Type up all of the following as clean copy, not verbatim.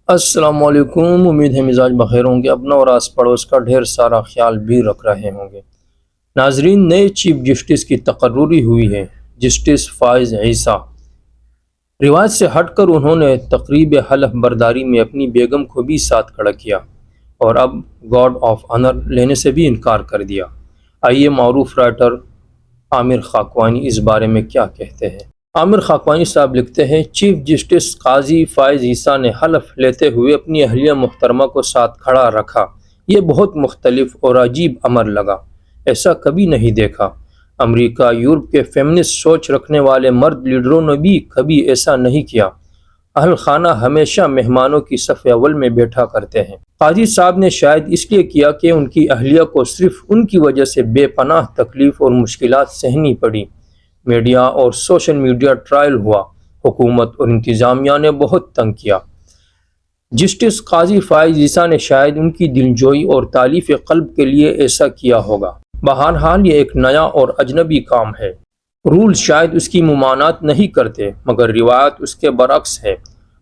السلام علیکم، امید ہے مزاج بخیر ہوں گے، اپنا اور آس پڑوس کا ڈھیر سارا خیال بھی رکھ رہے ہوں گے۔ ناظرین، نئے چیف جسٹس کی تقرری ہوئی ہے، جسٹس فائز عیسیٰ۔ روایت سے ہٹ کر انہوں نے تقریب حلف برداری میں اپنی بیگم کو بھی ساتھ کھڑا کیا اور اب گارڈ آف آنر لینے سے بھی انکار کر دیا۔ آئیے معروف رائٹر عامر خاکوانی اس بارے میں کیا کہتے ہیں۔ عامر خاکوانی صاحب لکھتے ہیں، چیف جسٹس قاضی فائز عیسیٰ نے حلف لیتے ہوئے اپنی اہلیہ محترمہ کو ساتھ کھڑا رکھا۔ یہ بہت مختلف اور عجیب امر لگا، ایسا کبھی نہیں دیکھا۔ امریکہ، یورپ کے فیمنسٹ سوچ رکھنے والے مرد لیڈروں نے بھی کبھی ایسا نہیں کیا۔ اہل خانہ ہمیشہ مہمانوں کی صف اول میں بیٹھا کرتے ہیں۔ قاضی صاحب نے شاید اس لیے کیا کہ ان کی اہلیہ کو صرف ان کی وجہ سے بے پناہ تکلیف اور مشکلات سہنی پڑی۔ میڈیا اور سوشل میڈیا ٹرائل ہوا، حکومت اور انتظامیہ نے بہت تنگ کیا۔ جسٹس قاضی فائز عیسیٰ نے شاید ان کی دلجوئی اور تالیف قلب کے لیے ایسا کیا ہوگا۔ بہرحال یہ ایک نیا اور اجنبی کام ہے۔ رولز شاید اس کی ممانعت نہیں کرتے، مگر روایت اس کے برعکس ہے۔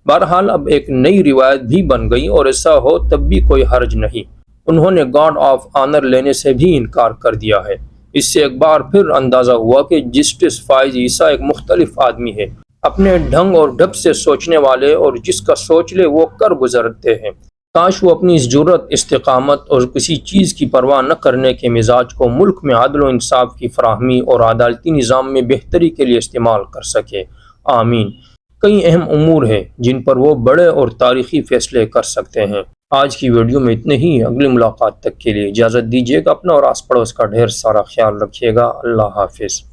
بہرحال اب ایک نئی روایت بھی بن گئی اور ایسا ہو تب بھی کوئی حرج نہیں۔ انہوں نے گارڈ آف آنر لینے سے بھی انکار کر دیا ہے۔ اس سے ایک بار پھر اندازہ ہوا کہ جسٹس فائز عیسیٰ ایک مختلف آدمی ہے، اپنے ڈھنگ اور ڈھب سے سوچنے والے، اور جس کا سوچ لے وہ کر گزرتے ہیں۔ کاش وہ اپنی اس جرأت، استقامت اور کسی چیز کی پرواہ نہ کرنے کے مزاج کو ملک میں عدل و انصاف کی فراہمی اور عدالتی نظام میں بہتری کے لیے استعمال کر سکے۔ آمین۔ کئی اہم امور ہیں جن پر وہ بڑے اور تاریخی فیصلے کر سکتے ہیں۔ آج کی ویڈیو میں اتنے ہی۔ اگلی ملاقات تک کے لیے اجازت دیجیے گا۔ اپنا اور آس پڑوس کا ڈھیر سارا خیال رکھیے گا۔ اللہ حافظ۔